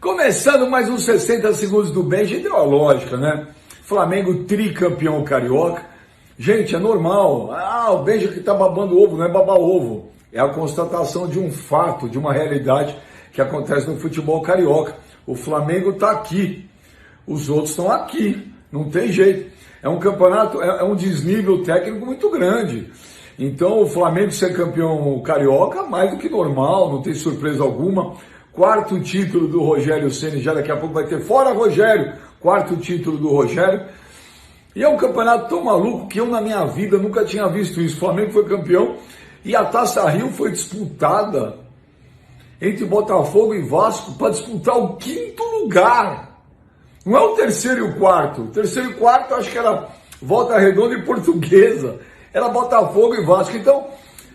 Começando mais uns 60 segundos do Benja, ideológica, né? Flamengo tricampeão carioca. Gente, é normal. O Benja que tá babando ovo, não é babar ovo. É a constatação de um fato, de uma realidade que acontece no futebol carioca. O Flamengo tá aqui, os outros estão aqui. Não tem jeito. É um campeonato, é um desnível técnico muito grande. Então o Flamengo ser campeão carioca, mais do que normal, não tem surpresa alguma. Quarto título do Rogério Ceni, já daqui a pouco vai ter, fora Rogério, quarto título do Rogério. E é um campeonato tão maluco que eu na minha vida nunca tinha visto isso. O Flamengo foi campeão e a Taça Rio foi disputada entre Botafogo e Vasco para disputar o quinto lugar. Não é o terceiro e o quarto. O terceiro e o quarto acho que era Volta Redonda e Portuguesa. Era Botafogo e Vasco. Então,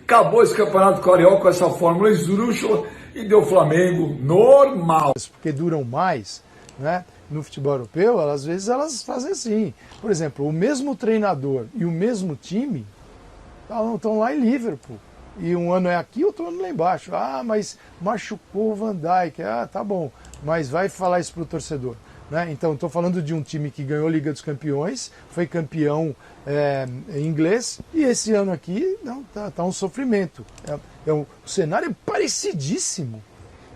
acabou esse campeonato carioca com essa fórmula esdrúxula e deu Flamengo normal. Porque duram mais, né? No futebol europeu, às vezes elas fazem assim. Por exemplo, o mesmo treinador e o mesmo time estão lá em Liverpool. E um ano é aqui, outro ano lá embaixo. Mas machucou o Van Dijk. Tá bom. Mas vai falar isso pro torcedor. Né? Então, estou falando de um time que ganhou a Liga dos Campeões, foi campeão inglês, e esse ano aqui não, tá um sofrimento. O cenário é parecidíssimo,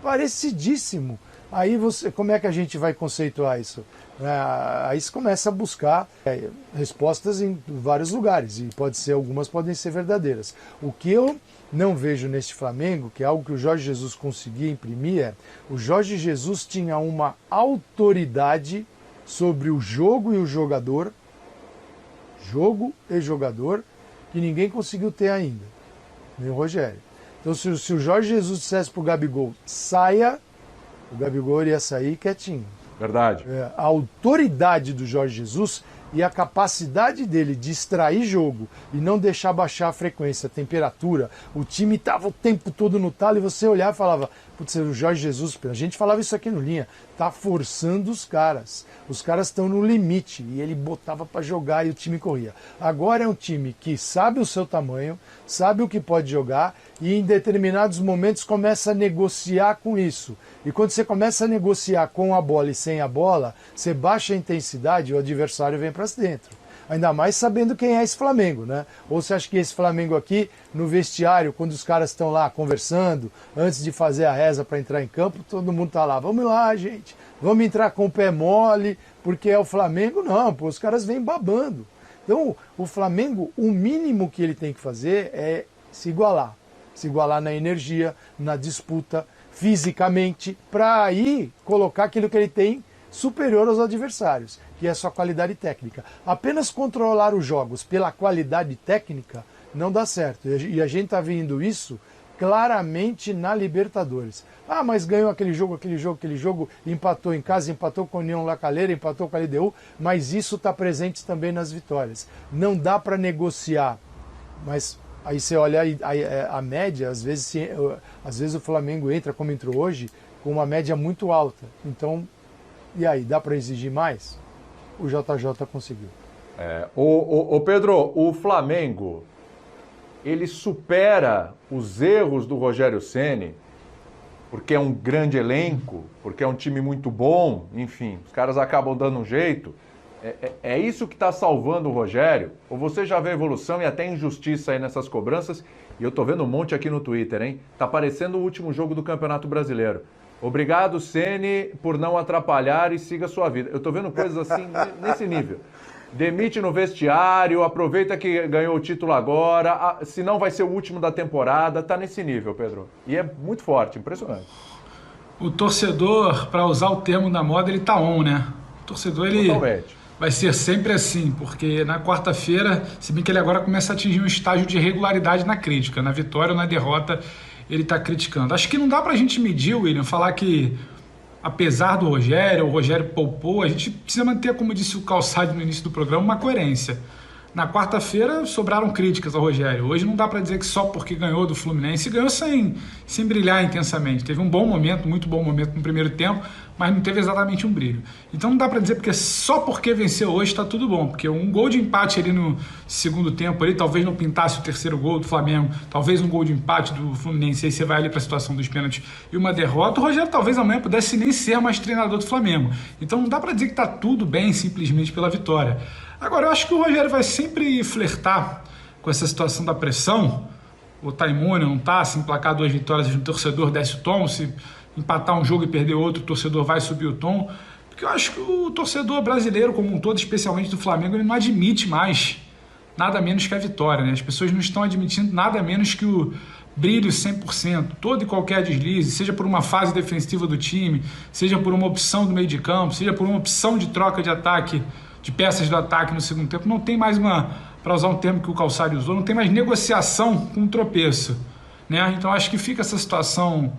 parecidíssimo. Aí como é que a gente vai conceituar isso? Aí você começa a buscar respostas em vários lugares, e algumas podem ser verdadeiras. O que eu não vejo neste Flamengo, que é algo que o Jorge Jesus conseguia imprimir, o Jorge Jesus tinha uma autoridade sobre o jogo e o jogador, que ninguém conseguiu ter ainda, nem o Rogério. Então se o Jorge Jesus dissesse para o Gabigol, saia, o Gabigol iria sair quietinho. Verdade. A autoridade do Jorge Jesus e a capacidade dele de extrair jogo e não deixar baixar a frequência, a temperatura. O time estava o tempo todo no talo e você olhava e falava, putz, o Jorge Jesus, a gente falava isso aqui no Linha, tá forçando os caras. Os caras estão no limite e ele botava para jogar e o time corria. Agora é um time que sabe o seu tamanho, sabe o que pode jogar e em determinados momentos começa a negociar com isso. E quando você começa a negociar com a bola e sem a bola, você baixa a intensidade e o adversário vem para dentro. Ainda mais sabendo quem é esse Flamengo, né? Ou você acha que esse Flamengo aqui, no vestiário, quando os caras estão lá conversando, antes de fazer a reza para entrar em campo, todo mundo tá lá, vamos lá, gente, vamos entrar com o pé mole, porque é o Flamengo? Não, pô, os caras vêm babando. Então, o Flamengo, o mínimo que ele tem que fazer é se igualar na energia, na disputa, fisicamente, para aí colocar aquilo que ele tem superior aos adversários, que é a sua qualidade técnica. Apenas controlar os jogos pela qualidade técnica não dá certo. E a gente está vendo isso claramente na Libertadores. Mas ganhou aquele jogo, empatou em casa, empatou com a União La Calera, empatou com a LDU, mas isso está presente também nas vitórias. Não dá para negociar, mas aí você olha a média, às vezes o Flamengo entra, como entrou hoje, com uma média muito alta. Então, e aí, dá para exigir mais? O JJ conseguiu. O Pedro, o Flamengo, ele supera os erros do Rogério Ceni, porque é um grande elenco, porque é um time muito bom, enfim, os caras acabam dando um jeito. É isso que está salvando o Rogério? Ou você já vê evolução e até injustiça aí nessas cobranças? E eu tô vendo um monte aqui no Twitter, hein? Tá parecendo o último jogo do Campeonato Brasileiro. Obrigado, Ceni, por não atrapalhar e siga a sua vida. Eu tô vendo coisas assim nesse nível. Demite no vestiário, aproveita que ganhou o título agora, se não vai ser o último da temporada, tá nesse nível, Pedro. E é muito forte, impressionante. O torcedor, para usar o termo da moda, ele tá on, né? O torcedor, ele Totalmente. Vai ser sempre assim, porque na quarta-feira, se bem que ele agora começa a atingir um estágio de regularidade na crítica, na vitória ou na derrota, ele está criticando. Acho que não dá para a gente medir, William, falar que, apesar do Rogério, o Rogério poupou, a gente precisa manter, como disse o Calçade no início do programa, uma coerência. Na quarta-feira sobraram críticas ao Rogério. Hoje não dá para dizer que só porque ganhou do Fluminense, ganhou sem brilhar intensamente. Teve um bom momento, muito bom momento no primeiro tempo, mas não teve exatamente um brilho. Então não dá para dizer porque só porque venceu hoje está tudo bom, porque um gol de empate ali no segundo tempo, ali, talvez não pintasse o terceiro gol do Flamengo, talvez um gol de empate do Fluminense, aí você vai ali para a situação dos pênaltis e uma derrota, o Rogério talvez amanhã pudesse nem ser mais treinador do Flamengo. Então não dá para dizer que está tudo bem simplesmente pela vitória. Agora, eu acho que o Rogério vai sempre flertar com essa situação da pressão, ou tá imune, não tá, se emplacar 2 vitórias e o torcedor desce o tom, se empatar um jogo e perder outro, o torcedor vai subir o tom, porque eu acho que o torcedor brasileiro como um todo, especialmente do Flamengo, ele não admite mais nada menos que a vitória, né? As pessoas não estão admitindo nada menos que o brilho 100%, todo e qualquer deslize, seja por uma fase defensiva do time, seja por uma opção do meio de campo, seja por uma opção de troca de ataque, de peças do ataque no segundo tempo, não tem mais para usar um termo que o Calçari usou, não tem mais negociação com um tropeço, né? Então acho que fica essa situação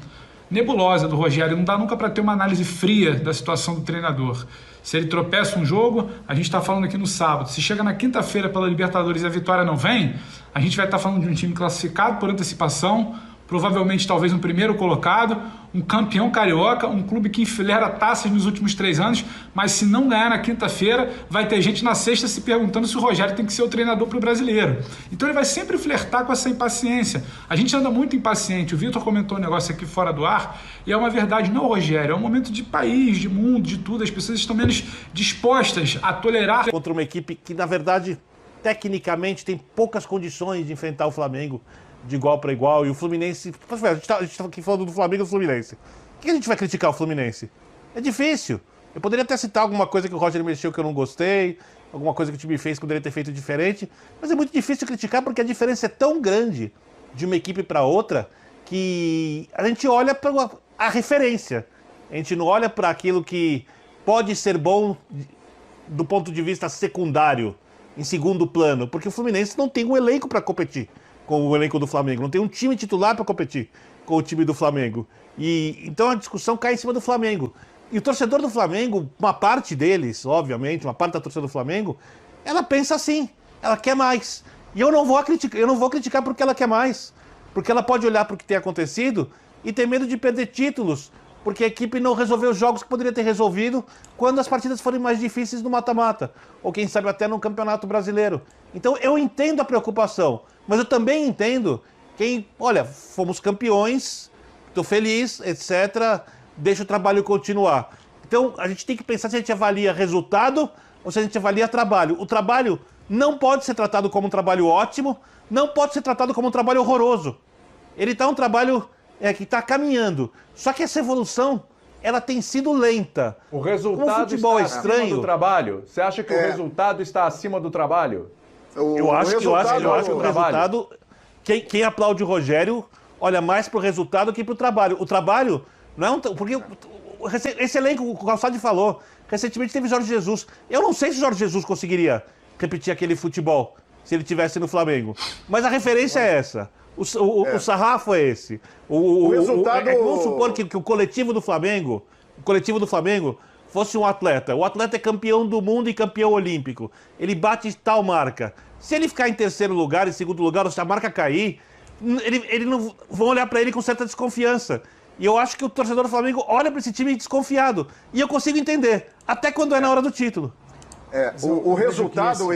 nebulosa do Rogério, não dá nunca para ter uma análise fria da situação do treinador. Se ele tropeça um jogo, a gente está falando aqui no sábado, se chega na quinta-feira pela Libertadores e a vitória não vem, a gente vai estar falando de um time classificado por antecipação, provavelmente talvez um primeiro colocado, um campeão carioca, um clube que enfileira taças nos últimos 3 anos, mas se não ganhar na quinta-feira, vai ter gente na sexta se perguntando se o Rogério tem que ser o treinador para o brasileiro. Então ele vai sempre flertar com essa impaciência. A gente anda muito impaciente, o Vitor comentou um negócio aqui fora do ar, e é uma verdade, não, Rogério, é um momento de país, de mundo, de tudo, as pessoas estão menos dispostas a tolerar. Contra uma equipe que, na verdade, tecnicamente tem poucas condições de enfrentar o Flamengo de igual para igual, e o Fluminense... A gente tá aqui falando do Flamengo e do Fluminense. Por que a gente vai criticar o Fluminense? É difícil. Eu poderia até citar alguma coisa que o Roger mexeu que eu não gostei, alguma coisa que o time fez que poderia ter feito diferente, mas é muito difícil criticar porque a diferença é tão grande de uma equipe para outra que a gente olha para a referência. A gente não olha para aquilo que pode ser bom do ponto de vista secundário, em segundo plano, porque o Fluminense não tem um elenco para competir com o elenco do Flamengo, não tem um time titular para competir com o time do Flamengo. E então a discussão cai em cima do Flamengo. E o torcedor do Flamengo, uma parte deles, obviamente, uma parte da torcida do Flamengo, ela pensa assim, ela quer mais. E eu não vou criticar porque ela quer mais, porque ela pode olhar para o que tem acontecido e ter medo de perder títulos, porque a equipe não resolveu os jogos que poderia ter resolvido quando as partidas forem mais difíceis no mata-mata, ou quem sabe até no Campeonato Brasileiro. Então eu entendo a preocupação, mas eu também entendo olha, fomos campeões, estou feliz, etc., deixa o trabalho continuar. Então a gente tem que pensar se a gente avalia resultado ou se a gente avalia trabalho. O trabalho não pode ser tratado como um trabalho ótimo, não pode ser tratado como um trabalho horroroso. Ele está um trabalho que está caminhando. Só que essa evolução, ela tem sido lenta. O resultado futebol está acima do trabalho? Você acha que o resultado está acima do trabalho? Eu acho que o resultado... Quem aplaude o Rogério olha mais para o resultado que para o trabalho. O trabalho não é um... Porque esse elenco, o Calçade falou, recentemente teve Jorge Jesus. Eu não sei se Jorge Jesus conseguiria repetir aquele futebol se ele estivesse no Flamengo. Mas a referência é essa. O sarrafo é esse. O resultado... Vamos supor que o coletivo do Flamengo fosse um atleta. O atleta é campeão do mundo e campeão olímpico. Ele bate tal marca. Se ele ficar em terceiro lugar, em segundo lugar, ou se a marca cair, ele não vão olhar para ele com certa desconfiança. E eu acho que o torcedor do Flamengo olha para esse time desconfiado. E eu consigo entender, até quando é na hora do título. O resultado,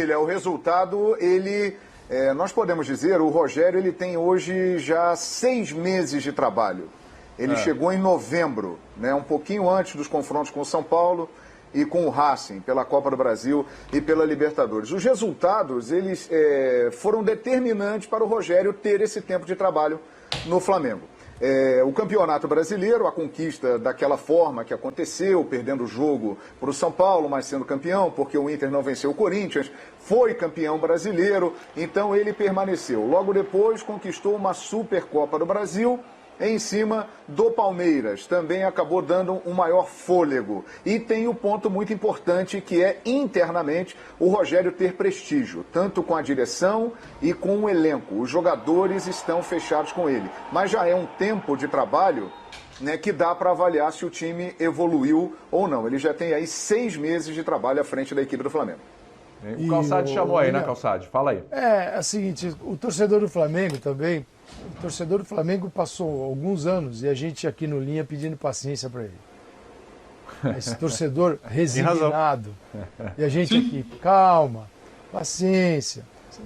nós podemos dizer, o Rogério ele tem hoje já 6 meses de trabalho. Ele chegou em novembro, né, um pouquinho antes dos confrontos com o São Paulo e com o Racing, pela Copa do Brasil e pela Libertadores. Os resultados, eles foram determinantes para o Rogério ter esse tempo de trabalho no Flamengo. O Campeonato Brasileiro, a conquista daquela forma que aconteceu, perdendo o jogo para o São Paulo, mas sendo campeão, porque o Inter não venceu o Corinthians, foi campeão brasileiro, então ele permaneceu. Logo depois conquistou uma Supercopa do Brasil, em cima do Palmeiras, também acabou dando um maior fôlego. E tem um ponto muito importante que é, internamente, o Rogério ter prestígio, tanto com a direção e com o elenco. Os jogadores estão fechados com ele. Mas já é um tempo de trabalho, né, que dá para avaliar se o time evoluiu ou não. Ele já tem aí 6 meses de trabalho à frente da equipe do Flamengo. O Calçade chamou aí, né, Calçade? Fala aí. É o seguinte, o torcedor do Flamengo também, o torcedor do Flamengo passou alguns anos e a gente aqui no Linha pedindo paciência para ele. Esse torcedor resignado. E a gente aqui, calma, paciência,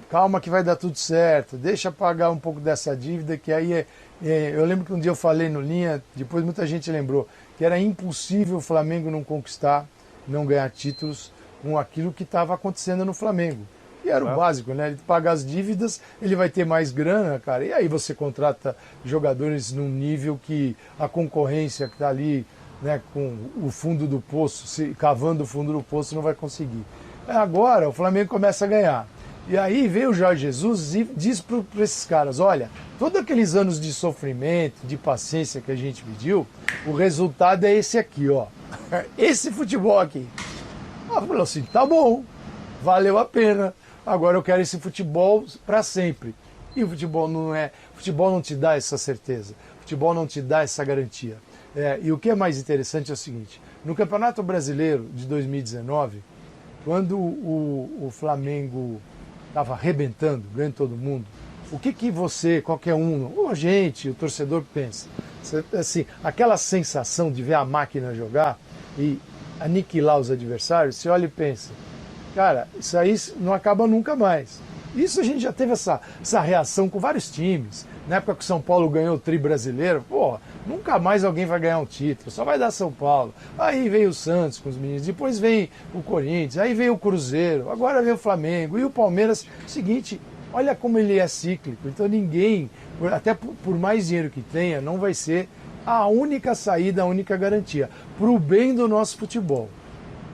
calma que vai dar tudo certo, deixa pagar um pouco dessa dívida, que aí eu lembro que um dia eu falei no Linha, depois muita gente lembrou, que era impossível o Flamengo não conquistar, não ganhar títulos com aquilo que estava acontecendo no Flamengo. E era o básico, né? Ele paga as dívidas, ele vai ter mais grana, cara. E aí você contrata jogadores num nível que a concorrência que está ali, né, com o fundo do poço, cavando o fundo do poço, não vai conseguir. Agora o Flamengo começa a ganhar. E aí veio o Jorge Jesus e diz para esses caras, olha, todos aqueles anos de sofrimento, de paciência que a gente pediu, o resultado é esse aqui, ó. Esse futebol aqui. Falou assim, tá bom, valeu a pena. Agora eu quero esse futebol para sempre. E o futebol não te dá essa certeza. O futebol não te dá essa garantia. E o que é mais interessante é o seguinte, no Campeonato Brasileiro de 2019, quando o Flamengo estava arrebentando, ganhando todo mundo, o que você, qualquer um, a gente, o torcedor pensa? Assim, aquela sensação de ver a máquina jogar e aniquilar os adversários, você olha e pensa, cara, isso aí não acaba nunca mais. Isso a gente já teve essa reação com vários times. Na época que o São Paulo ganhou o tri brasileiro, nunca mais alguém vai ganhar um título, só vai dar São Paulo. Aí veio o Santos com os meninos, depois vem o Corinthians, aí veio o Cruzeiro, agora vem o Flamengo e o Palmeiras. Seguinte, olha como ele é cíclico, então ninguém, até por mais dinheiro que tenha, não vai ser a única saída, a única garantia, para o bem do nosso futebol.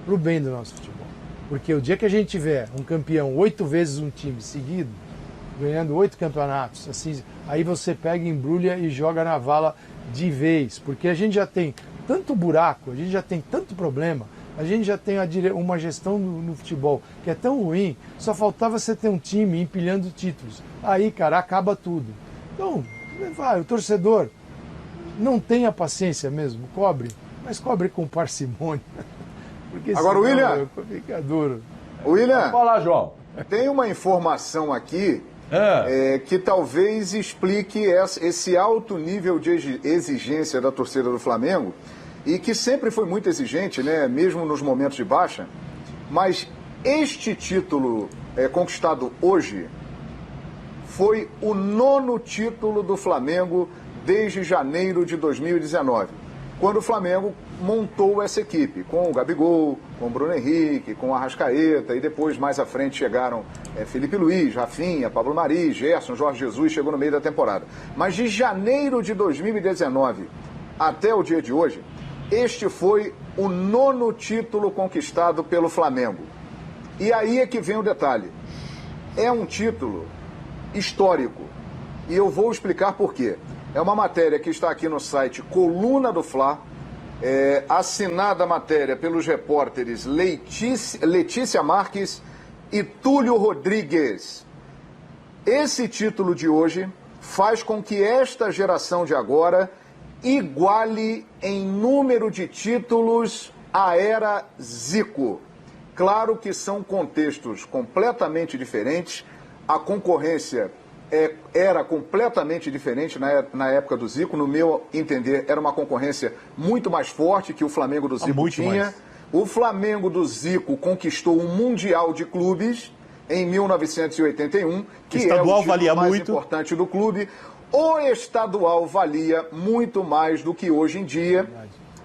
Para o bem do nosso futebol. Porque o dia que a gente tiver um campeão 8 vezes um time seguido, ganhando 8 campeonatos, assim, aí você pega, embrulha e joga na vala de vez. Porque a gente já tem tanto buraco, a gente já tem tanto problema, a gente já tem uma gestão no futebol que é tão ruim, só faltava você ter um time empilhando títulos. Aí, cara, acaba tudo. Então, vai, o torcedor não tenha paciência mesmo, cobre, mas cobre com parcimônia. Porque agora, William, fica duro. William, fala, João. Tem uma informação aqui que talvez explique esse alto nível de exigência da torcida do Flamengo e que sempre foi muito exigente, né, mesmo nos momentos de baixa. Mas este título conquistado hoje foi o 9º título do Flamengo desde janeiro de 2019, quando o Flamengo montou essa equipe, com o Gabigol, com o Bruno Henrique, com o Arrascaeta, e depois, mais à frente, chegaram Felipe Luiz, Rafinha, Pablo Mari, Gerson, Jorge Jesus, chegou no meio da temporada. Mas de janeiro de 2019 até o dia de hoje, este foi o 9º título conquistado pelo Flamengo. E aí é que vem o detalhe. É um título histórico, e eu vou explicar por quê. É uma matéria que está aqui no site Coluna do Fla, assinada a matéria pelos repórteres Letícia Marques e Túlio Rodrigues. Esse título de hoje faz com que esta geração de agora iguale em número de títulos a era Zico. Claro que são contextos completamente diferentes, a concorrência era completamente diferente na época do Zico. No meu entender, era uma concorrência muito mais forte que o Flamengo do Zico tinha. Mais. O Flamengo do Zico conquistou um Mundial de Clubes em 1981, que estadual é o título mais muito importante do clube. O estadual valia muito mais do que hoje em dia.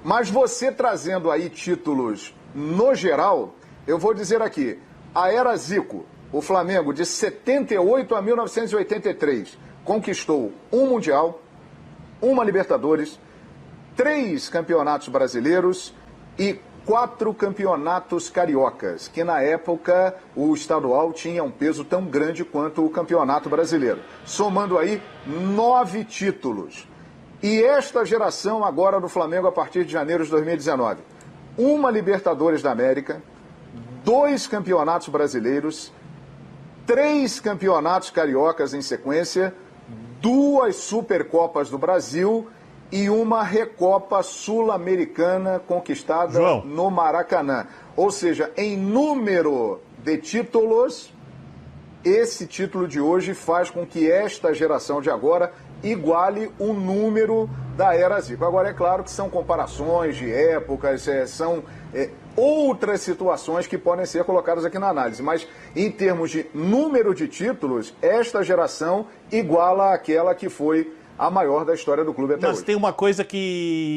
Mas você trazendo aí títulos no geral, eu vou dizer aqui, a era Zico, o Flamengo, de 78 a 1983, conquistou um Mundial, uma Libertadores, 3 campeonatos brasileiros e 4 campeonatos cariocas, que na época o estadual tinha um peso tão grande quanto o campeonato brasileiro. Somando aí 9 títulos. E esta geração agora do Flamengo, a partir de janeiro de 2019, uma Libertadores da América, 2 campeonatos brasileiros, 3 campeonatos cariocas em sequência, 2 Supercopas do Brasil e uma Recopa Sul-Americana conquistada no Maracanã. Ou seja, em número de títulos, esse título de hoje faz com que esta geração de agora iguale o número da era Zico. Agora, é claro que são comparações de épocas, são outras situações que podem ser colocadas aqui na análise, mas em termos de número de títulos, esta geração iguala aquela que foi a maior da história do clube até hoje. Mas tem uma coisa que